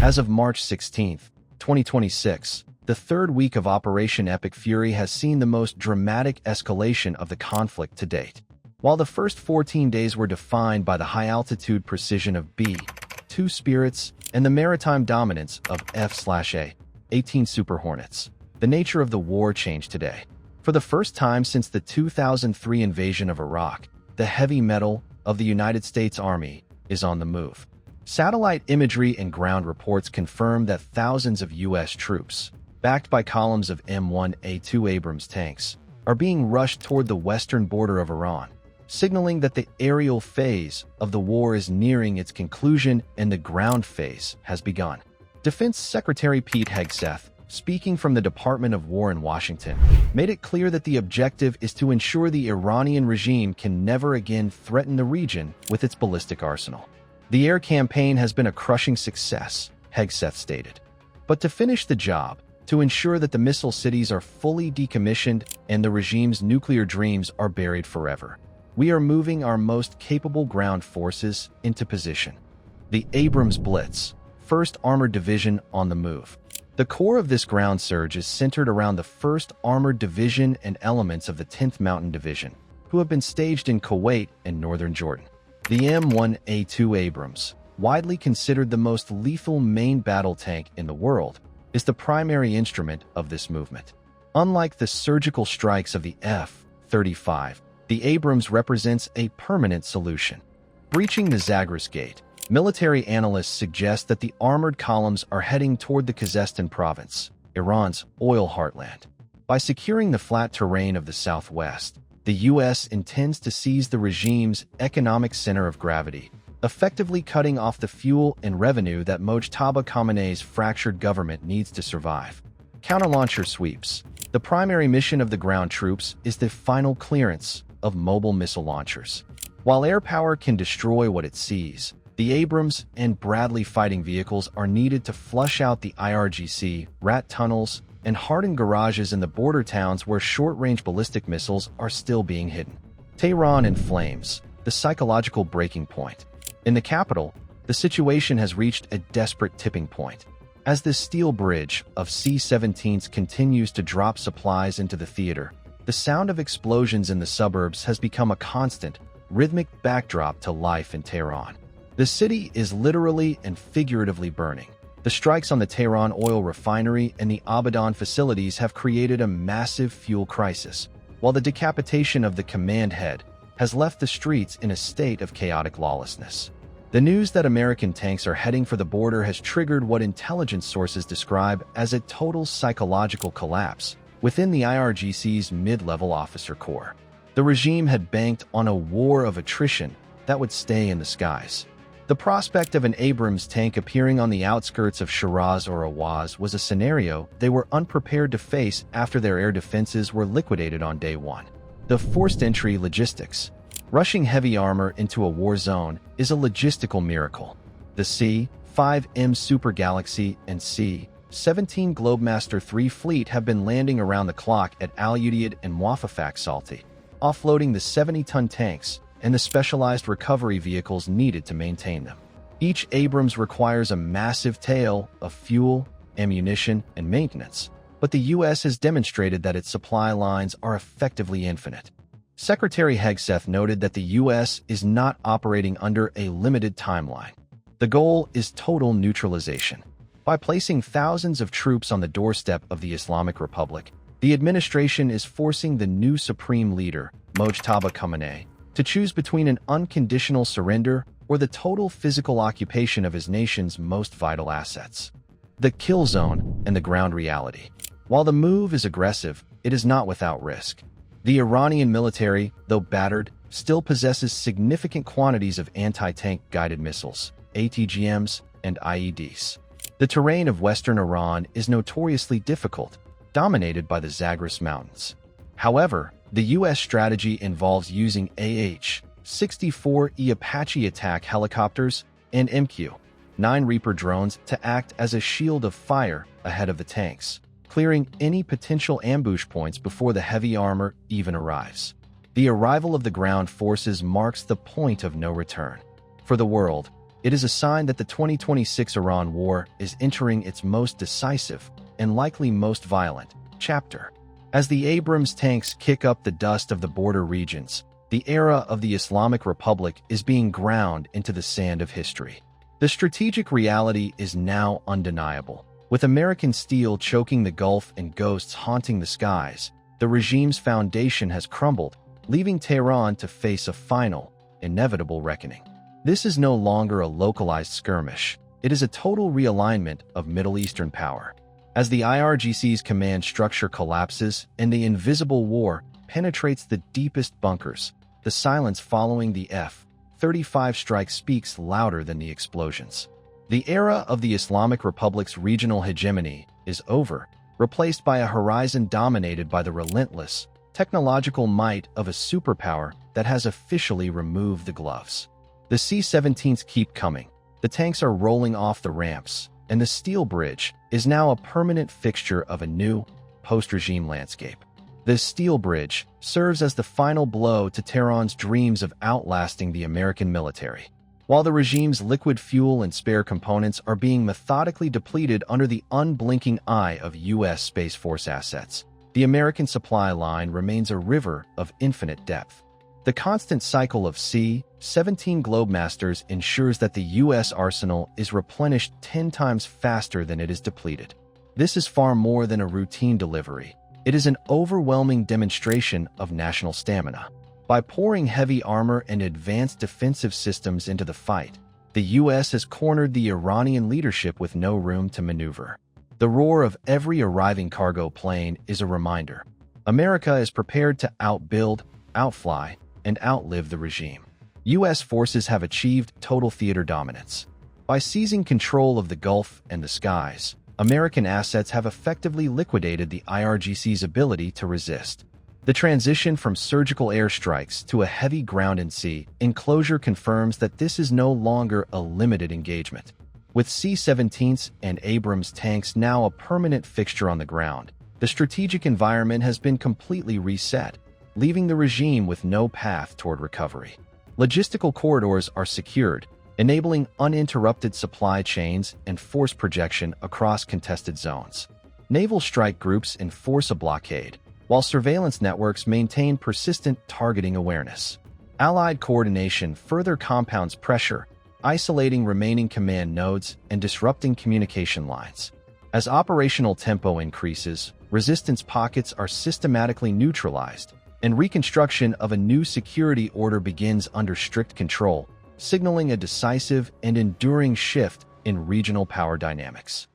As of March 16, 2026, the third week of Operation Epic Fury has seen the most dramatic escalation of the conflict to date. While the first 14 days were defined by the high-altitude precision of B-2 Spirits and the maritime dominance of F/A-18 Super Hornets, the nature of the war changed today. For the first time since the 2003 invasion of Iraq, the heavy metal of the United States Army is on the move. Satellite imagery and ground reports confirm that thousands of U.S. troops, backed by columns of M1A2 Abrams tanks, are being rushed toward the western border of Iran, signaling that the aerial phase of the war is nearing its conclusion and the ground phase has begun. Defense Secretary Pete Hegseth, speaking from the Department of War in Washington, made it clear that the objective is to ensure the Iranian regime can never again threaten the region with its ballistic arsenal. The air campaign has been a crushing success, Hegseth stated. But to finish the job, to ensure that the missile cities are fully decommissioned and the regime's nuclear dreams are buried forever, we are moving our most capable ground forces into position. The Abrams Blitz, 1st Armored Division on the move. The core of this ground surge is centered around the 1st Armored Division and elements of the 10th Mountain Division, who have been staged in Kuwait and northern Jordan. The M1A2 Abrams, widely considered the most lethal main battle tank in the world, is the primary instrument of this movement. Unlike the surgical strikes of the F-35, the Abrams represents a permanent solution. Breaching the Zagros Gate, military analysts suggest that the armored columns are heading toward the Khuzestan province, Iran's oil heartland. By securing the flat terrain of the southwest, the U.S. intends to seize the regime's economic center of gravity, effectively cutting off the fuel and revenue that Mojtaba Khamenei's fractured government needs to survive. Counter-launcher sweeps. The primary mission of the ground troops is the final clearance of mobile missile launchers. While air power can destroy what it sees, the Abrams and Bradley fighting vehicles are needed to flush out the IRGC, rat tunnels, and hardened garages in the border towns where short-range ballistic missiles are still being hidden. Tehran in flames, the psychological breaking point. In the capital, the situation has reached a desperate tipping point. As the steel bridge of C-17s continues to drop supplies into the theater, the sound of explosions in the suburbs has become a constant, rhythmic backdrop to life in Tehran. The city is literally and figuratively burning. The strikes on the Tehran oil refinery and the Abadan facilities have created a massive fuel crisis, while the decapitation of the command head has left the streets in a state of chaotic lawlessness. The news that American tanks are heading for the border has triggered what intelligence sources describe as a total psychological collapse within the IRGC's mid-level officer corps. The regime had banked on a war of attrition that would stay in the skies. The prospect of an Abrams tank appearing on the outskirts of Shiraz or Awaz was a scenario they were unprepared to face after their air defenses were liquidated on day one. The forced entry logistics. Rushing heavy armor into a war zone is a logistical miracle. The C-5M Super Galaxy and C-17 Globemaster III fleet have been landing around the clock at Al Udeid and Muwafaqat Salti, offloading the 70-ton tanks and the specialized recovery vehicles needed to maintain them. Each Abrams requires a massive tail of fuel, ammunition, and maintenance, but the U.S. has demonstrated that its supply lines are effectively infinite. Secretary Hegseth noted that the U.S. is not operating under a limited timeline. The goal is total neutralization. By placing thousands of troops on the doorstep of the Islamic Republic, the administration is forcing the new supreme leader, Mojtaba Khamenei, to choose between an unconditional surrender or the total physical occupation of his nation's most vital assets. The kill zone and the ground reality. While the move is aggressive, it is not without risk. The Iranian military, though battered, still possesses significant quantities of anti-tank guided missiles, ATGMs, and IEDs. The terrain of western Iran is notoriously difficult, dominated by the Zagros Mountains. However, the U.S. strategy involves using AH-64E Apache attack helicopters and MQ-9 Reaper drones to act as a shield of fire ahead of the tanks, clearing any potential ambush points before the heavy armor even arrives. The arrival of the ground forces marks the point of no return. For the world, It is a sign that the 2026 Iran war is entering its most decisive and likely most violent chapter. As the Abrams tanks kick up the dust of the border regions, the era of the Islamic Republic is being ground into the sand of history. The strategic reality is now undeniable. With American steel choking the Gulf and ghosts haunting the skies, the regime's foundation has crumbled, leaving Tehran to face a final, inevitable reckoning. This is no longer a localized skirmish. It is a total realignment of Middle Eastern power. As the IRGC's command structure collapses and the invisible war penetrates the deepest bunkers, the silence following the F-35 strike speaks louder than the explosions. The era of the Islamic Republic's regional hegemony is over, replaced by a horizon dominated by the relentless, technological might of a superpower that has officially removed the gloves. The C-17s keep coming. The tanks are rolling off the ramps, and the steel bridge is now a permanent fixture of a new, post-regime landscape. This steel bridge serves as the final blow to Tehran's dreams of outlasting the American military. While the regime's liquid fuel and spare components are being methodically depleted under the unblinking eye of U.S. Space Force assets, the American supply line remains a river of infinite depth. The constant cycle of C-17 Globemasters ensures that the U.S. arsenal is replenished 10 times faster than it is depleted. This is far more than a routine delivery. It is an overwhelming demonstration of national stamina. By pouring heavy armor and advanced defensive systems into the fight, the U.S. has cornered the Iranian leadership with no room to maneuver. The roar of every arriving cargo plane is a reminder. America is prepared to outbuild, outfly, and outlive the regime. U.S. forces have achieved total theater dominance. By seizing control of the Gulf and the skies, American assets have effectively liquidated the IRGC's ability to resist. The transition from surgical airstrikes to a heavy ground and sea enclosure confirms that this is no longer a limited engagement. With C-17s and Abrams tanks now a permanent fixture on the ground, the strategic environment has been completely reset, leaving the regime with no path toward recovery. Logistical corridors are secured, enabling uninterrupted supply chains and force projection across contested zones. Naval strike groups enforce a blockade, while surveillance networks maintain persistent targeting awareness. Allied coordination further compounds pressure, isolating remaining command nodes and disrupting communication lines. As operational tempo increases, resistance pockets are systematically neutralized, and reconstruction of a new security order begins under strict control, signaling a decisive and enduring shift in regional power dynamics.